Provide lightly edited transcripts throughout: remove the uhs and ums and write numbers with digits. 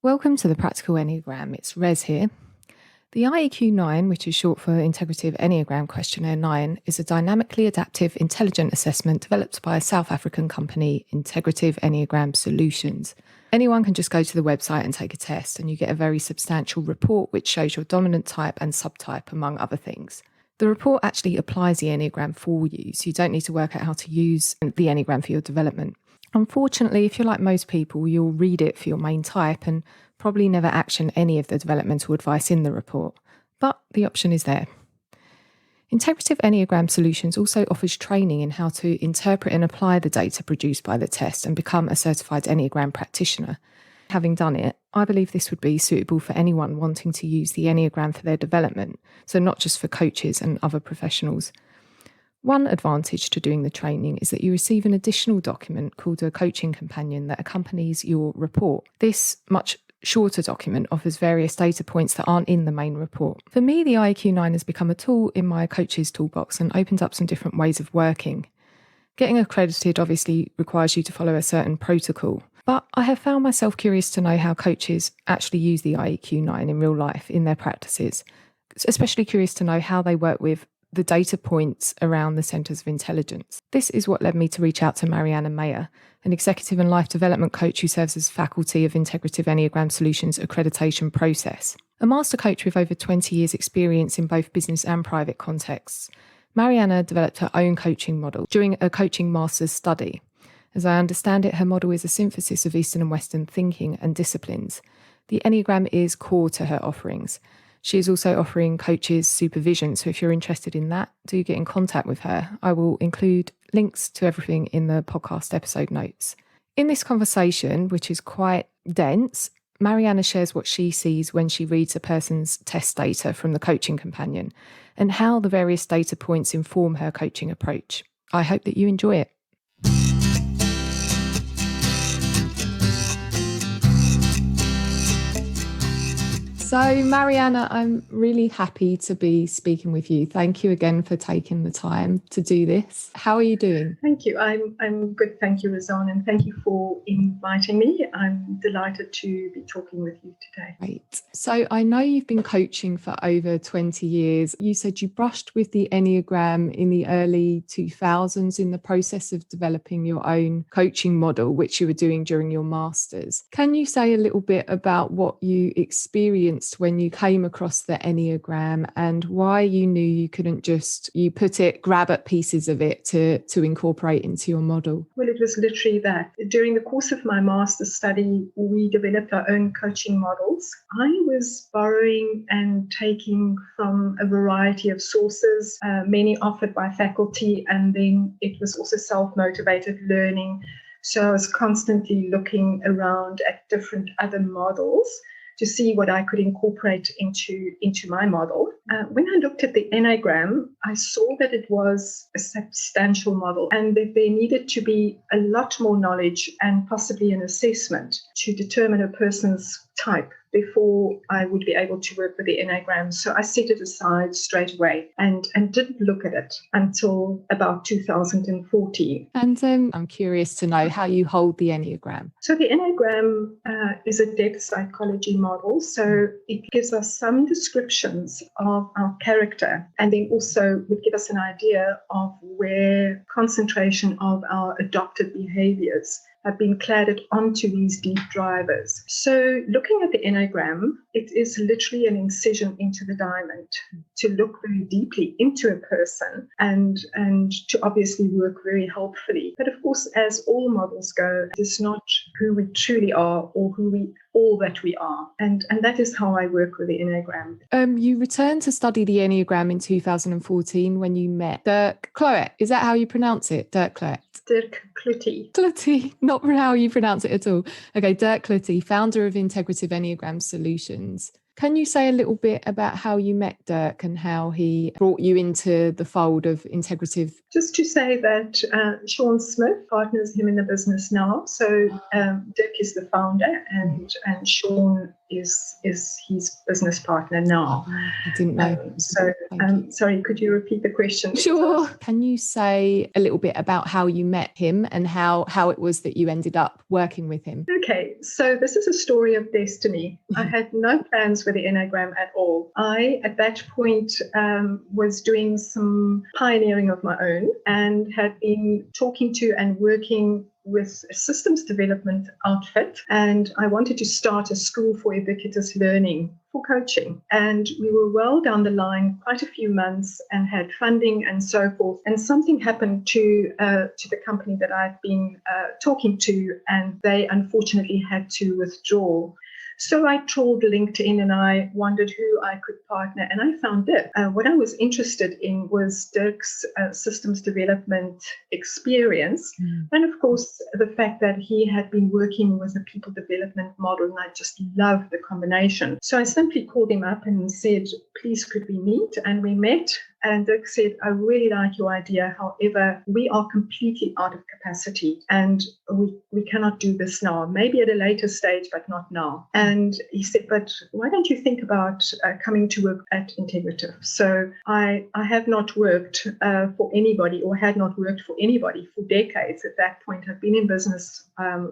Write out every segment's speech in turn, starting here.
Welcome to the Practical Enneagram. It's Rez here. The IEQ 9, which is short for Integrative Enneagram Questionnaire 9, is a dynamically adaptive intelligent assessment developed by a South African company, Integrative Enneagram Solutions. Anyone can just go to the website and take a test, and you get a very substantial report which shows your dominant type and subtype, among other things. The report actually applies the Enneagram for you, so you don't need to work out how to use the Enneagram for your development. Unfortunately, if you're like most people, you'll read it for your main type and probably never action any of the developmental advice in the report. But the option is there. Integrative Enneagram Solutions also offers training in how to interpret and apply the data produced by the test and become a certified Enneagram practitioner. Having done it, I believe this would be suitable for anyone wanting to use the Enneagram for their development, so not just for coaches and other professionals. One advantage to doing the training is that you receive an additional document called a coaching companion that accompanies your report. This much shorter document offers various data points that aren't in the main report. For me, the IEQ 9 has become a tool in my coach's toolbox and opened up some different ways of working. Getting accredited obviously requires you to follow a certain protocol, but I have found myself curious to know how coaches actually use the IEQ 9 in real life in their practices, especially curious to know how they work with the data points around the centres of intelligence. This is what led me to reach out to Marianna Meyer, an executive and life development coach who serves as faculty of Integrative Enneagram Solutions accreditation process. A master coach with over 20 years' experience in both business and private contexts, Marianna developed her own coaching model during a coaching master's study. As I understand it, her model is a synthesis of Eastern and Western thinking and disciplines. The Enneagram is core to her offerings. She is also offering coaches supervision, so if you're interested in that, do get in contact with her. I will include links to everything in the podcast episode notes. In this conversation, which is quite dense, Marianna shares what she sees when she reads a person's test data from the coaching companion and how the various data points inform her coaching approach. I hope that you enjoy it. So, Marianna, I'm really happy to be speaking with you. Thank you again for taking the time to do this. How are you doing? Thank you. I'm good. Thank you, Razan, and thank you for inviting me. I'm delighted to be talking with you today. Great. So I know you've been coaching for over 20 years. You said you brushed with the Enneagram in the early 2000s in the process of developing your own coaching model, which you were doing during your master's. Can you say a little bit about what you experienced when you came across the Enneagram and why you knew you couldn't just, grab at pieces of it to incorporate into your model? Well, it was literally that. During the course of my master's study, we developed our own coaching models. I was borrowing and taking from a variety of sources, many offered by faculty, and then it was also self-motivated learning. So I was constantly looking around at different other models to see what I could incorporate into my model. When I looked at the Enneagram, I saw that it was a substantial model and that there needed to be a lot more knowledge and possibly an assessment to determine a person's type before I would be able to work with the Enneagram. So I set it aside straight away and didn't look at it until about 2014. And I'm curious to know how you hold the Enneagram. So the Enneagram is a depth psychology model. So it gives us some descriptions of our character and then also would give us an idea of where concentration of our adopted behaviors have been cladded onto these deep drivers. So looking at the Enneagram, it is literally an incision into the diamond to look very deeply into a person and to obviously work very helpfully. But of course, as all models go, it's not who we truly are or all that we are. And that is how I work with the Enneagram. You returned to study the Enneagram in 2014 when you met Dirk Cloet. Is that how you pronounce it? Dirk Cloet? Dirk Cloet. Cloet, not how you pronounce it at all. Okay, Dirk Cloet, founder of Integrative Enneagram Solutions. Can you say a little bit about how you met Dirk and how he brought you into the fold of Integrative? Just to say that Sean Smith partners him in the business now. So Dirk is the founder and Sean is his business partner now. I didn't know. Sorry, could you repeat the question? Sure. Can you say a little bit about how you met him and how it was that you ended up working with him? Okay, so this is a story of destiny. I had no plans with the Enneagram at all. I, at that point, was doing some pioneering of my own and had been talking to and working with a systems development outfit, and I wanted to start a school for ubiquitous learning for coaching. And we were well down the line, quite a few months, and had funding and so forth. And something happened to the company that I'd been talking to, and they unfortunately had to withdraw. So I trawled LinkedIn and I wondered who I could partner, and I found Dirk. What I was interested in was Dirk's systems development experience, and of course the fact that he had been working with a people development model, and I just loved the combination. So I simply called him up and said, please could we meet? And we met. And Dirk said, I really like your idea. However, we are completely out of capacity and we cannot do this now. Maybe at a later stage, but not now. And he said, but why don't you think about coming to work at Integrative? So I have not worked for anybody, or had not worked for anybody for decades. At that point, I've been in business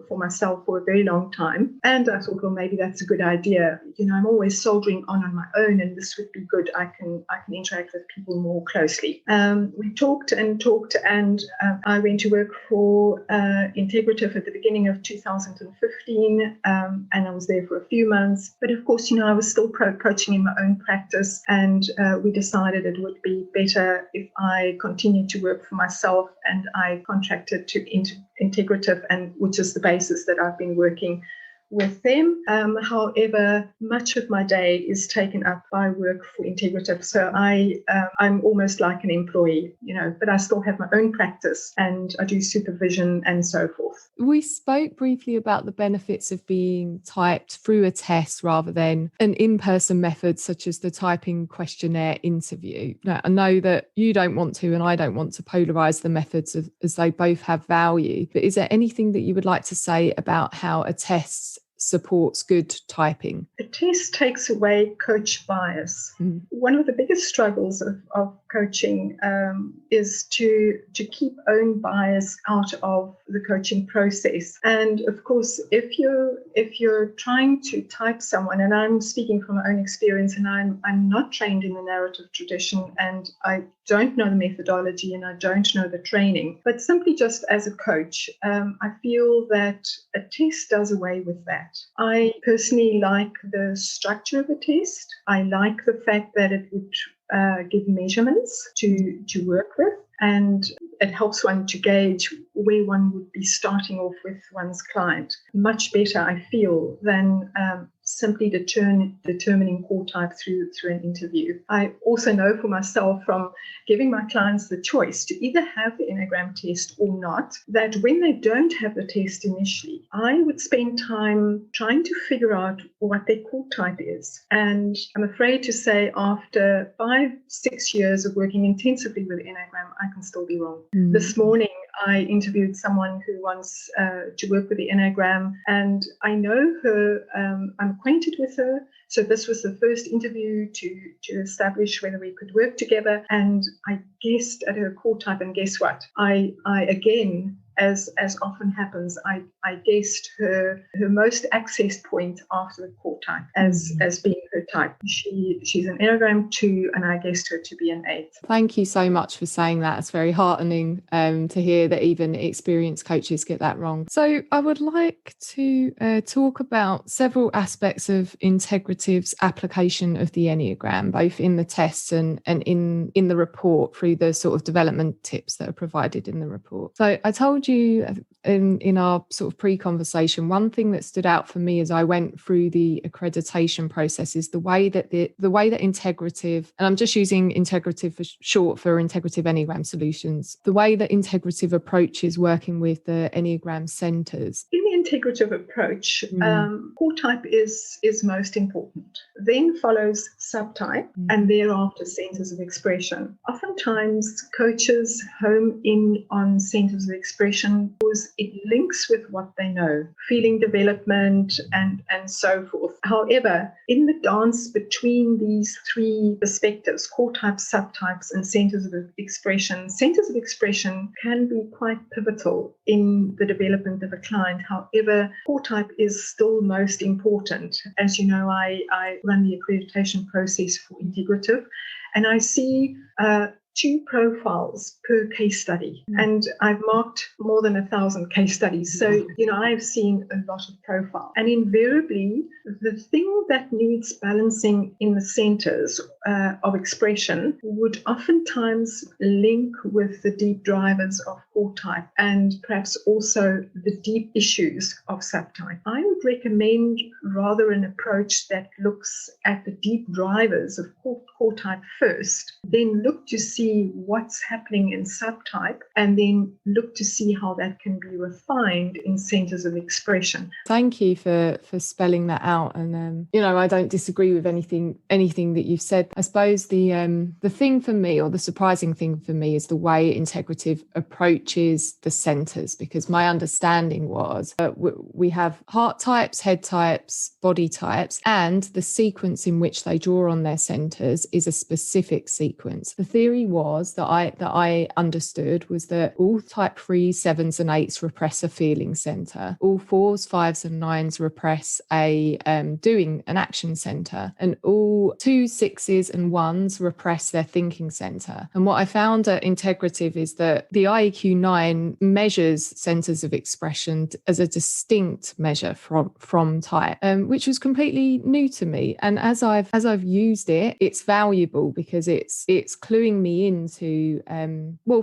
for myself for a very long time. And I thought, well, maybe that's a good idea. I'm always soldiering on my own, and this would be good. I can interact with people more closely. We talked, and I went to work for Integrative at the beginning of 2015, and I was there for a few months. But of course, I was still coaching in my own practice, and we decided it would be better if I continued to work for myself, and I contracted to Integrative, and which is the basis that I've been working with them. However, much of my day is taken up by work for Integrative. So I'm almost like an employee, but I still have my own practice and I do supervision and so forth. We spoke briefly about the benefits of being typed through a test rather than an in-person method such as the typing questionnaire interview. Now, I know that you don't want to, and I don't want to polarize the methods as they both have value, but is there anything that you would like to say about how a test supports good typing? A test takes away coach bias. One of the biggest struggles of coaching is to keep own bias out of the coaching process. And of course, if you're trying to type someone, and I'm speaking from my own experience, and I'm not trained in the narrative tradition, and I don't know the methodology, and I don't know the training, but simply just as a coach, I feel that a test does away with that. I personally like the structure of a test. I like the fact that it would give measurements to work with, and it helps one to gauge where one would be starting off with one's client. Much better, I feel, than simply determining core type through an interview. I also know for myself from giving my clients the choice to either have the Enneagram test or not, that when they don't have the test initially, I would spend time trying to figure out what their core type is. And I'm afraid to say, after 5-6 years of working intensively with Enneagram, I can still be wrong. This morning, I interviewed someone who wants to work with the Enneagram, and I know her, I'm acquainted with her. So this was the first interview to establish whether we could work together. And I guessed at her core type, and guess what? I again, as often happens, I guessed her most accessed point after the core type as being her type. She's an Enneagram 2, and I guessed her to be an 8. Thank you so much for saying that. It's very heartening to hear that even experienced coaches get that wrong. So I would like to talk about several aspects of Integrative's application of the Enneagram, both in the tests and in the report through the sort of development tips that are provided in the report. So I told you in our sort of pre-conversation, one thing that stood out for me as I went through the accreditation process is the way that Integrative, and I'm just using Integrative for short for Integrative Enneagram Solutions, the way that Integrative approaches working with the Enneagram centers. In the Integrative approach, core type is most important. Then follows subtype, and thereafter centers of expression. Oftentimes, coaches home in on centers of expression expression because it links with what they know, feeling development and so forth. However, in the dance between these three perspectives, core types, subtypes, and centers of expression can be quite pivotal in the development of a client. However, core type is still most important. As you know, I run the accreditation process for Integrative, and I see 2 profiles per case study. And I've marked more than 1,000 case studies. So, I've seen a lot of profile. And invariably, the thing that needs balancing in the centers of expression would oftentimes link with the deep drivers of core type and perhaps also the deep issues of subtype. I would recommend rather an approach that looks at the deep drivers of core type first, then look to see what's happening in subtype, and then look to see how that can be refined in centers of expression. Thank you for spelling that out. And I don't disagree with anything that you've said. I suppose the thing for me, or the surprising thing for me, is the way Integrative approaches the centers, because my understanding was that we have heart types, head types, body types, and the sequence in which they draw on their centers is a specific sequence. The theory was that I understood was that all type 3s, 7s and 8s repress a feeling center, all 4s, 5s and 9s repress a doing an action center, and all 2s, 6s and 1s repress their thinking center. And what I found at Integrative is that the IEQ 9 measures centers of expression as a distinct measure from type, which was completely new to me. And as I've used it, it's valuable because it's cluing me into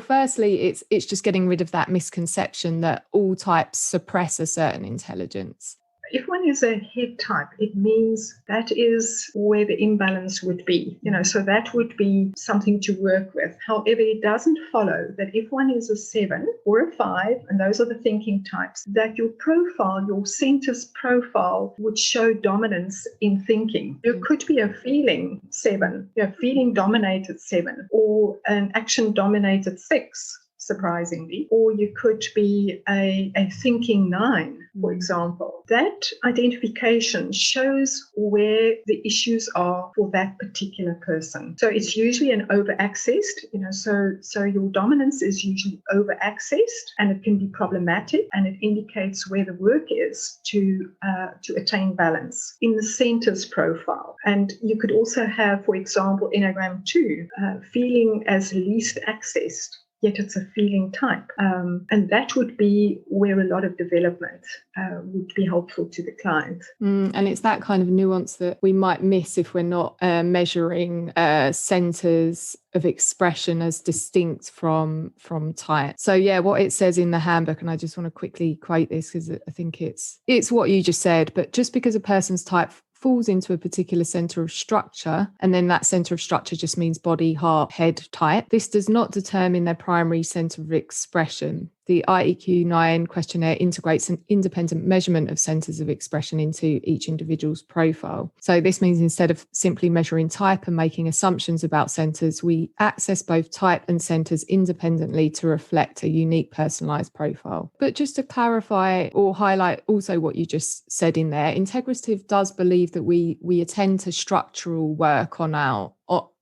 firstly, it's just getting rid of that misconception that all types suppress a certain intelligence. If one is a head type, it means that is where the imbalance would be, so that would be something to work with. However, it doesn't follow that if one is a 7 or a 5, and those are the thinking types, that your profile, your center's profile would show dominance in thinking. You could be a feeling 7, feeling dominated 7, or an action dominated 6. Surprisingly, or you could be a thinking 9, for example. That identification shows where the issues are for that particular person. So it's usually an over-accessed, so your dominance is usually over-accessed, and it can be problematic, and it indicates where the work is to attain balance in the center's profile. And you could also have, for example, Enneagram 2, feeling as least accessed, yet it's a feeling type. And that would be where a lot of development would be helpful to the client. And it's that kind of nuance that we might miss if we're not measuring centers of expression as distinct from type. So yeah, what it says in the handbook, and I just want to quickly quote this because I think it's what you just said, but just because a person's type falls into a particular center of structure, and then that center of structure just means body, heart, head type, this does not determine their primary center of expression. The IEQ 9 questionnaire integrates an independent measurement of centers of expression into each individual's profile. So this means instead of simply measuring type and making assumptions about centers, we access both type and centers independently to reflect a unique personalized profile. But just to clarify or highlight also what you just said in there, Integrative does believe that we attend to structural work on our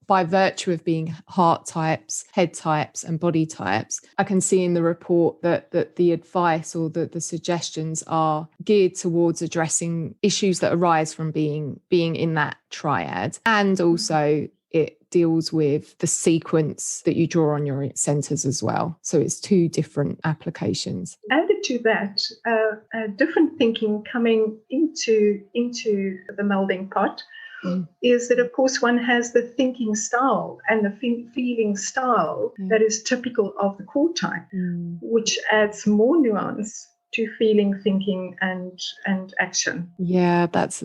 by virtue of being heart types, head types, and body types. I can see in the report that the advice or the suggestions are geared towards addressing issues that arise from being in that triad. And also it deals with the sequence that you draw on your centers as well. So it's 2 different applications. Added to that, different thinking coming into the melding pot is that, of course, one has the thinking style and the feeling style that is typical of the core type, which adds more nuance feeling, thinking, and action. Yeah, that's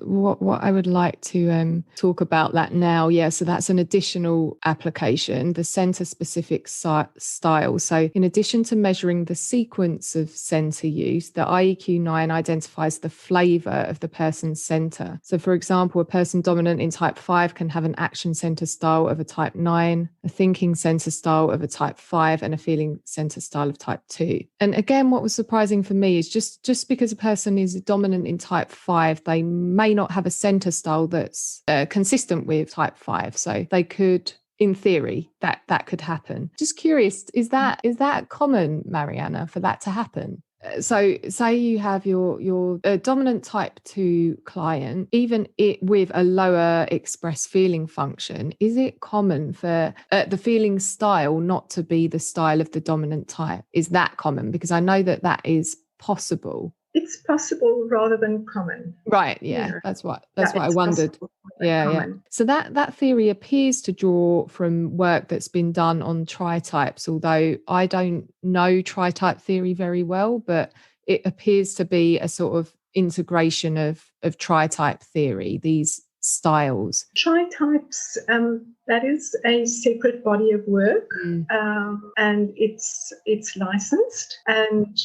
what I would like to talk about that now. Yeah, so that's an additional application, the center specific style. So in addition to measuring the sequence of center use, the IEQ 9 identifies the flavor of the person's center. So for example, a person dominant in type 5 can have an action center style of a type 9, a thinking center style of a type 5, and a feeling center style of type 2. And again, what was surprising for me is just because a person is dominant in type 5, they may not have a center style that's consistent with type 5. So they could, in theory, that could happen. Just curious, is that common, Marianna, for that to happen? So say you have your dominant type 2 client, even it with a lower express feeling function, is it common for the feeling style not to be the style of the dominant type? Is that common? Because I know that is possible. It's possible rather than common. Right. Yeah. That's what I wondered. Yeah. So that theory appears to draw from work that's been done on tri-types, although I don't know tri-type theory very well, but it appears to be a sort of integration of tri-type theory, these styles. Tri-types, that is a separate body of work, and it's licensed, and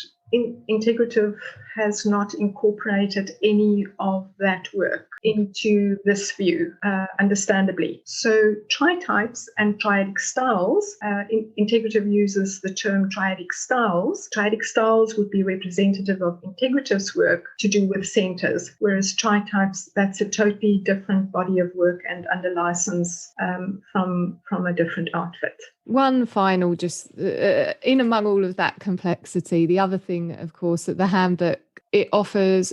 Integrative has not incorporated any of that work into this view, understandably. So tri-types and triadic styles, Integrative uses the term triadic styles. Triadic styles would be representative of Integrative's work to do with centers, whereas tri-types, that's a totally different body of work and under license from a different outfit. One final, just in among all of that complexity, the other thing, of course, that the handbook, it offers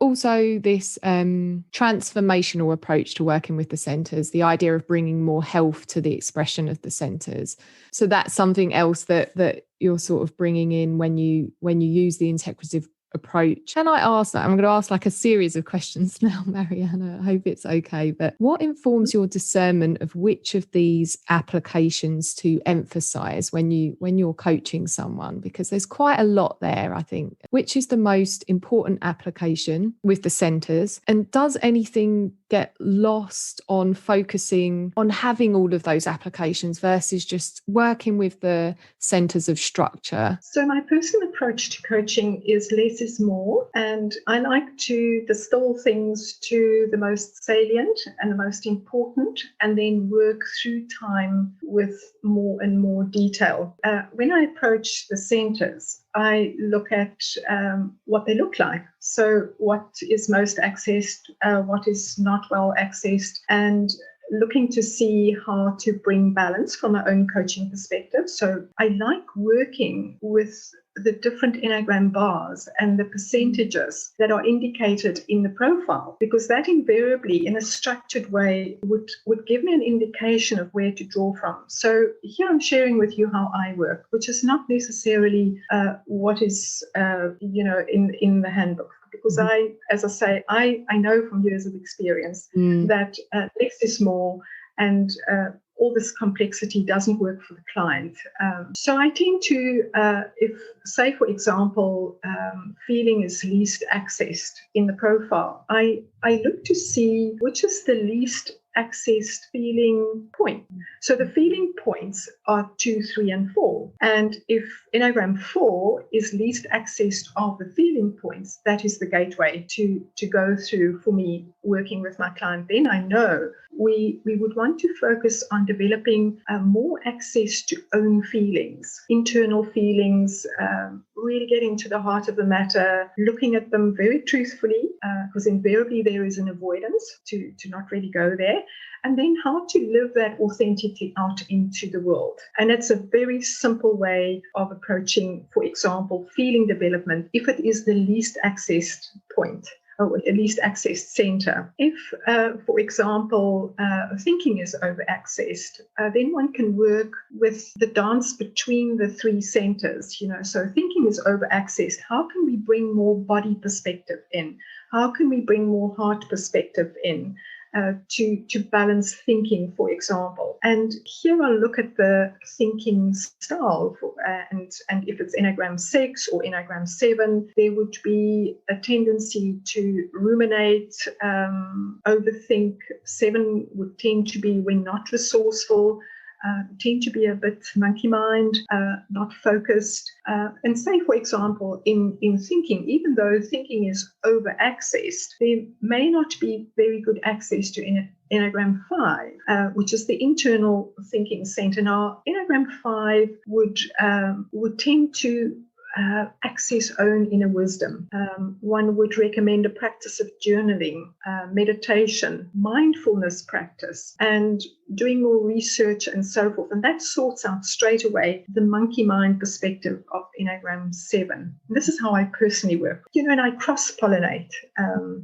also this transformational approach to working with the centers, the idea of bringing more health to the expression of the centers. So that's something else that you're sort of bringing in when you use the integrative approach. Can I ask that? I'm going to ask like a series of questions now, Marianna. I hope it's okay. But what informs your discernment of which of these applications to emphasize when you're coaching someone? Because there's quite a lot there, I think. Which is the most important application with the centers? And does anything get lost on focusing on having all of those applications versus just working with the centers of structure? So my personal approach to coaching is less is more, and I like to distill things to the most salient and the most important, and then work through time with more and more detail. When I approach the centers, I look at what they look like. So what is most accessed, what is not well accessed, and looking to see how to bring balance from my own coaching perspective. So I like working with the different Enneagram bars and the percentages that are indicated in the profile, because that invariably, in a structured way, would give me an indication of where to draw from. So here I'm sharing with you how I work, which is not necessarily what is in the handbook. Because I know from years of experience that less is more, and all this complexity doesn't work for the client. So I tend to, if, say, for example, feeling is least accessed in the profile, I look to see which is the least accessed feeling point. So the feeling points are 2, 3, and 4. And if Enneagram 4 is least accessed of the feeling points, that is the gateway to go through for me working with my client. Then I know we would want to focus on developing more access to own feelings, internal feelings, really getting to the heart of the matter, looking at them very truthfully, because invariably there is an avoidance to not really go there. And then how to live that authentically out into the world. And it's a very simple way of approaching, for example, feeling development, if it is the least accessed point, or at least accessed center. If, for example, thinking is over-accessed, then one can work with the dance between the 3 centers. So thinking is over-accessed. How can we bring more body perspective in? How can we bring more heart perspective in? to balance thinking, for example. And here I'll look at the thinking style, and if it's Enneagram 6 or Enneagram 7, there would be a tendency to ruminate, overthink. 7 would tend to be, when not resourceful, tend to be a bit monkey mind, not focused. And say, for example, in thinking, even though thinking is over accessed, there may not be very good access to Enneagram 5, which is the internal thinking center. Now, Enneagram 5 would tend to access own inner wisdom. One would recommend a practice of journaling, meditation, mindfulness practice, and doing more research and so forth. And that sorts out straight away the monkey mind perspective of Enneagram 7. And this is how I personally work. And I cross-pollinate.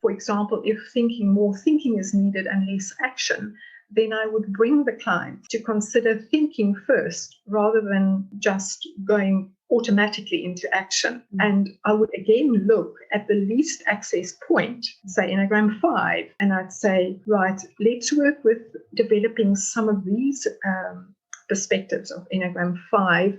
For example, if more thinking is needed and less action, then I would bring the client to consider thinking first rather than just going automatically into action. And I would again look at the least access point, say Enneagram 5, and I'd say, right, let's work with developing some of these perspectives of Enneagram 5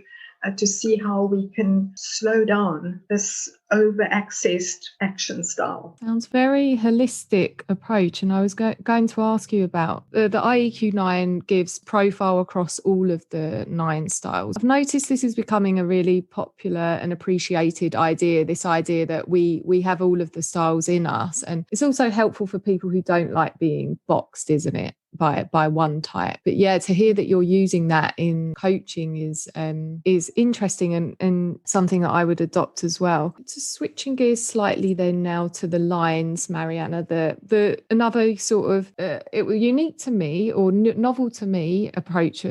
to see how we can slow down this over-accessed action style. Sounds very holistic approach. And I was going to ask you about the IEQ 9 gives profile across all of the 9 styles. I've noticed this is becoming a really popular and appreciated idea, this idea that we have all of the styles in us. And it's also helpful for people who don't like being boxed, isn't it, by one type. But yeah, to hear that you're using that in coaching is interesting and something that I would adopt as well. Just switching gears slightly then now to the lines, Marianna, the another sort of unique to me or novel to me approach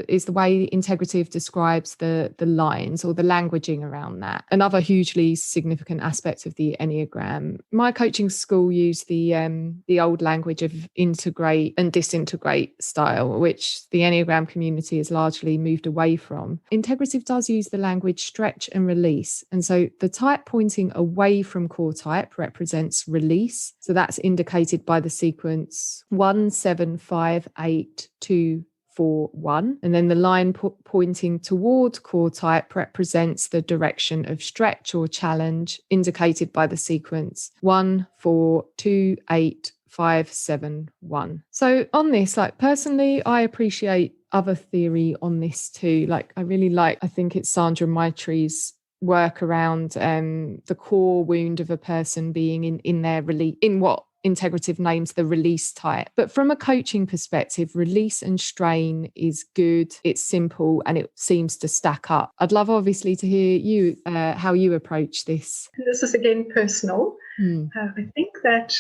is the way Integrative describes the lines or the languaging around that. Another hugely significant aspect of the Enneagram. My coaching school used the old language of integrate and disintegrate style, which the Enneagram community has largely moved away from. Integrative does use the language stretch and release. And so the type pointing away from core type represents release. So that's indicated by the sequence 1, 7, 5, 8, 2, 4, 1. And then the line pointing toward core type represents the direction of stretch or challenge, indicated by the sequence 1, 4, 2, 8, 5, 7, 1. So on this, personally, I appreciate other theory on this too. I think it's Sandra Maitri's work around the core wound of a person being in their release, in what Integrative names the release type. But from a coaching perspective, release and strain is good, it's simple, and it seems to stack up. I'd love obviously to hear you how you approach this. This is again personal. I think that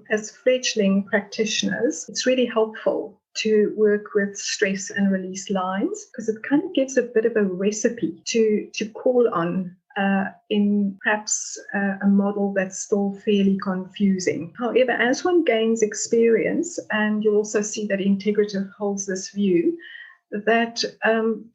as fledgling practitioners, it's really helpful to work with stress and release lines because it kind of gives a bit of a recipe to call on in perhaps a model that's still fairly confusing. However, as one gains experience, and you'll also see that Integrative holds this view, that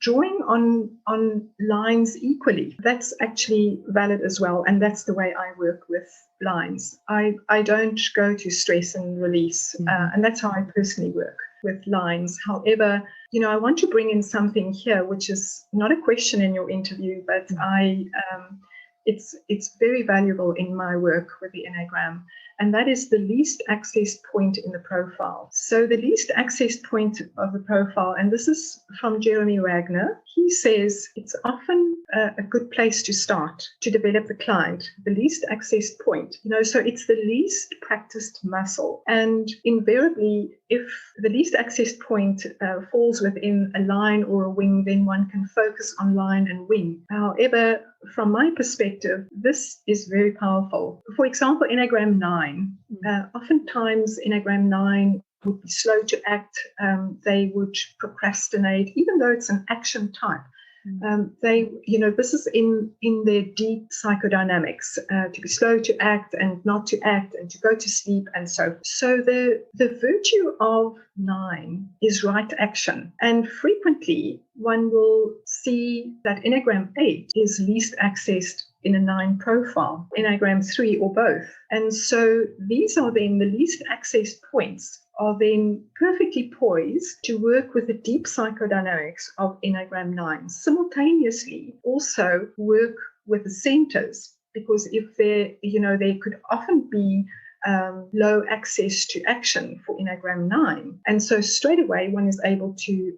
drawing on lines equally, that's actually valid as well. And that's the way I work with lines. I don't go to stress and release, and that's how I personally work with lines. However, I want to bring in something here, which is not a question in your interview, but it's very valuable in my work with the Enneagram, and that is the least accessed point in the profile. So the least accessed point of the profile, and this is from Jeremy Wagner, he says it's often a good place to start to develop the client, the least accessed point. So it's the least practiced muscle. And invariably, if the least accessed point falls within a line or a wing, then one can focus on line and wing. However, from my perspective, this is very powerful. For example, Enneagram 9. Oftentimes, Enneagram 9 would be slow to act. They would procrastinate, even though it's an action type. This is in their deep psychodynamics, to be slow to act and not to act and to go to sleep and so forth. So the virtue of 9 is right action. And frequently one will see that Enneagram 8 is least accessed in a 9 profile, Enneagram 3 or both. And so these are then the least accessed points are then perfectly poised to work with the deep psychodynamics of Enneagram 9, simultaneously also work with the centers, because if there could often be low access to action for Enneagram 9. And so straight away one is able to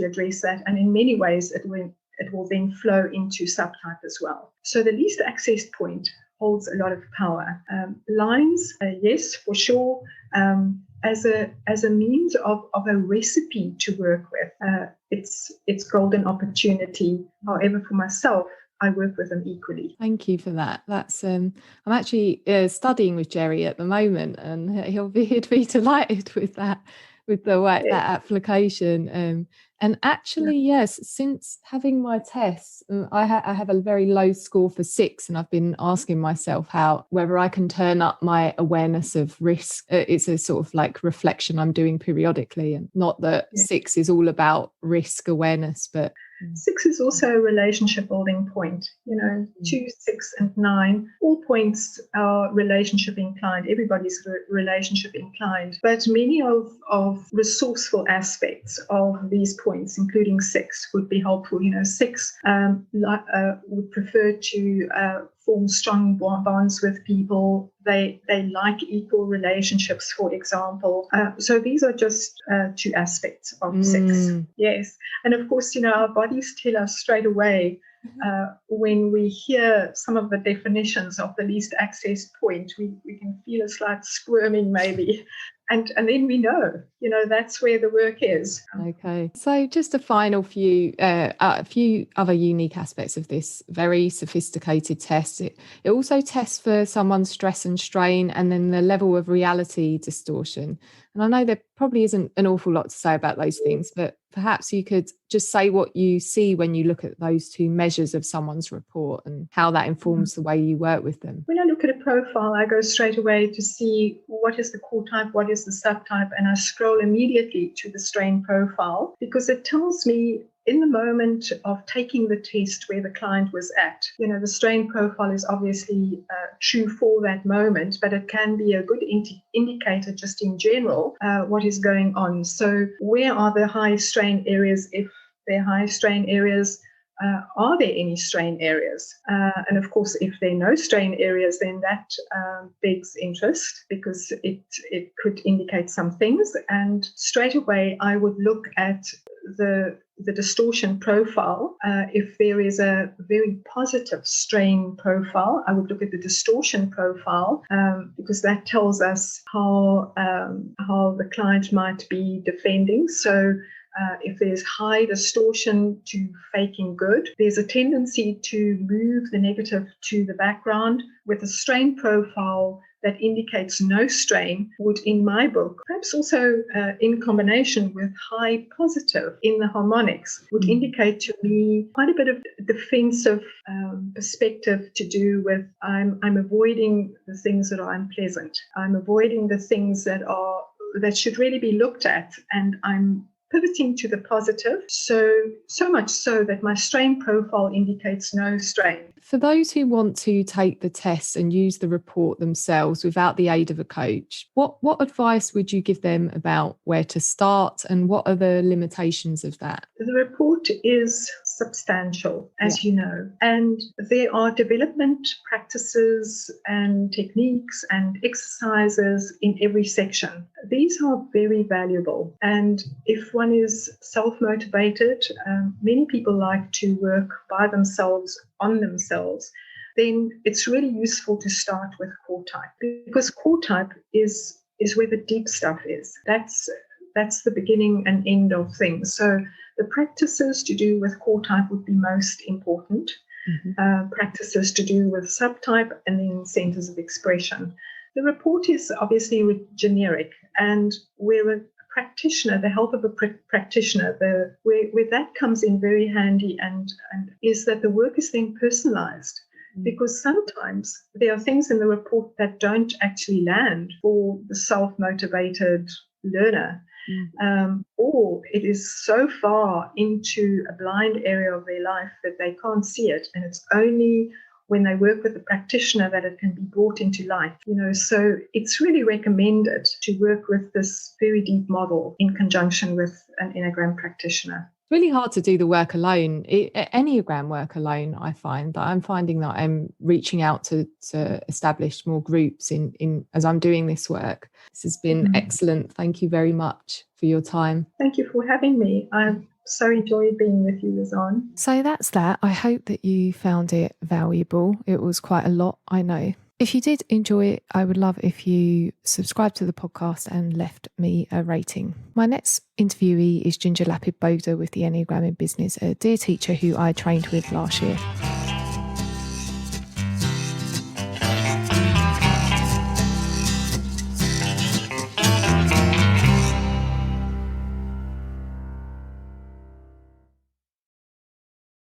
address that. And in many ways it will then flow into subtype as well. So the least access point holds a lot of power. Lines, yes, for sure. As a means of a recipe to work with, it's golden opportunity. However, for myself, I work with them equally. Thank you for that. That's I'm actually studying with Jerry at the moment, and he'd be delighted with that, with the way that application. And actually, yes, since having my tests, I have a very low score for 6, and I've been asking myself whether I can turn up my awareness of risk. It's a sort of like reflection I'm doing periodically, and not that 6 is all about risk awareness, but 6 is also a relationship building point. 2, 6, and 9, all points are relationship inclined. Everybody's relationship inclined. But many of resourceful aspects of these points, including 6, would be helpful. 6 would prefer to form strong bonds with people. They like equal relationships, for example. So these are just 2 aspects of 6. Yes. And of course, our bodies tell us straight away when we hear some of the definitions of the least access point, we can feel a slight squirming maybe. And then we know, that's where the work is. Okay. So just a final a few other unique aspects of this very sophisticated test. It also tests for someone's stress and strain, and then the level of reality distortion. And I know there probably isn't an awful lot to say about those things, but perhaps you could just say what you see when you look at those 2 measures of someone's report and how that informs the way you work with them. When I look at a profile, I go straight away to see what is the core type, what is the subtype, and I scroll immediately to the strain profile, because it tells me in the moment of taking the test where the client was at. The strain profile is obviously true for that moment, but it can be a good indicator just in general what is going on. So where are the high strain areas? If they're high strain areas, are there any strain areas? And of course, if there are no strain areas, then that begs interest, because it could indicate some things. And straight away, I would look at the distortion profile. If there is a very positive strain profile, I would look at the distortion profile, because that tells us how the client might be defending. So if there's high distortion to faking good, there's a tendency to move the negative to the background. With a strain profile that indicates no strain would, in my book, perhaps also in combination with high positive in the harmonics, would indicate to me quite a bit of defensive perspective to do with I'm avoiding the things that are unpleasant. I'm avoiding the things that should really be looked at, and I'm pivoting to the positive, so much so that my strain profile indicates no strain. For those who want to take the test and use the report themselves without the aid of a coach, what advice would you give them about where to start, and what are the limitations of that? The report is substantial, as you know, and there are development practices and techniques and exercises in every section. These are very valuable, and if one is self-motivated, many people like to work by themselves, on themselves, then it's really useful to start with core type, because core type is where the deep stuff is. That's the beginning and end of things. So the practices to do with core type would be most important. Practices to do with subtype, and then centers of expression. The report is obviously generic, and where a practitioner, the help of a practitioner, where that comes in very handy, and is that the work is then personalized. Because sometimes there are things in the report that don't actually land for the self-motivated learner. Or it is so far into a blind area of their life that they can't see it, and it's only when they work with a practitioner that it can be brought into life. So it's really recommended to work with this very deep model in conjunction with an Enneagram practitioner. Really hard to do the work alone, Enneagram work alone. I find that I'm finding that I'm reaching out to establish more groups in as I'm doing this work. This has been excellent. Thank you very much for your time. Thank you for having me. I've so enjoyed being with you, Lizanne. So that's that. I hope that you found it valuable. It was quite a lot, I know. If you did enjoy it, I would love if you subscribed to the podcast and left me a rating. My next interviewee is Ginger Lapid Bogda with the Enneagram in Business, a dear teacher who I trained with last year.